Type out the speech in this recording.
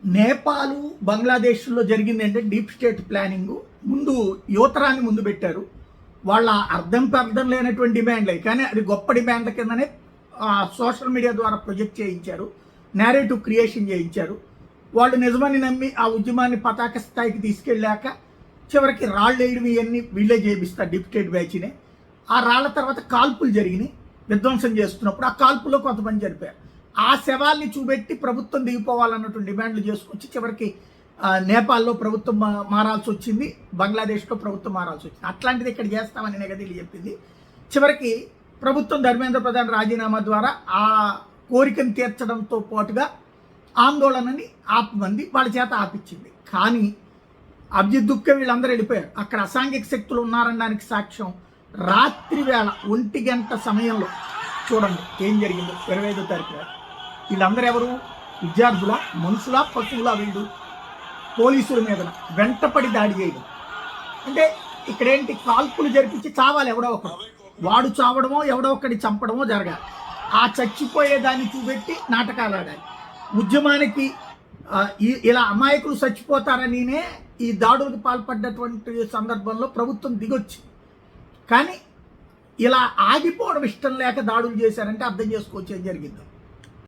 నేపాల్ బంగ్లాదేశ్లో జరిగింది అంటే డీప్ స్టేట్ ప్లానింగ్. ముందు యువతరాన్ని ముందు పెట్టారు. వాళ్ళ అర్థం లేనటువంటి డిమాండ్లే, కానీ అది గొప్ప డిమాండ్ల కిందనే సోషల్ మీడియా ద్వారా ప్రొజెక్ట్ చేయించారు, నేరేటివ్ క్రియేషన్ చేయించారు. వాళ్ళు నిజమని నమ్మి ఆ ఉద్యమాన్ని పతాక స్థాయికి తీసుకెళ్ళాక చివరికి రాళ్ళు వేయడం ఇవన్నీ వీళ్ళే చేపిస్తారు డీప్ స్టేట్ బ్యాచ్నే. ఆ రాళ్ల తర్వాత కాల్పులు జరిగినాయి, విధ్వంసం చేస్తున్నప్పుడు ఆ కాల్పుల్లో కొంతమంది చనిపోయారు. ఆ శవాల్ని చూపెట్టి ప్రభుత్వం దిగిపోవాలన్నటువంటి డిమాండ్లు చేసుకొచ్చి చివరికి నేపాల్లో ప్రభుత్వం మారాల్సి వచ్చింది, బంగ్లాదేశ్లో ప్రభుత్వం మారాల్సి వచ్చింది. అట్లాంటిది ఇక్కడ చేస్తామని నెగదిలి చెప్పింది. చివరికి ప్రభుత్వం ధర్మేంద్ర ప్రధాన్ రాజీనామా ద్వారా ఆ కోరికను తీర్చడంతో పాటుగా ఆందోళనని ఆపమంది, వాళ్ళ చేత ఆపించింది. కానీ అభిజిత్ దుక్కే వీళ్ళందరూ వెళ్ళిపోయారు. అక్కడ అసాంఘిక శక్తులు ఉన్నారనడానికి సాక్ష్యం రాత్రి వేళ 1 గంట సమయంలో చూడండి ఏం జరిగిందో. 25వ తారీఖు వీళ్ళందరూ ఎవరు? విద్యార్థుల, మనుషుల, పశువుల? వీళ్ళు పోలీసుల మీద వెంటపడి దాడి చేయడం అంటే ఇక్కడేంటి? కాల్పులు జరిపించి చావాలి ఎవడో ఒకడు, వాడు చావడమో ఎవడో ఒకటి చంపడమో జరగాలి. ఆ చచ్చిపోయేదాన్ని చూపెట్టి నాటకాలు ఆడాలి. ఉద్యమానికి ఇలా అమాయకులు చచ్చిపోతారనినే ఈ దాడులకు పాల్పడ్డటువంటి సందర్భంలో ప్రభుత్వం దిగొచ్చి, కానీ ఇలా ఆగిపోవడం ఇష్టం లేక దాడులు చేశారంటే అర్థం చేసుకోవచ్చు ఏం జరిగిందో.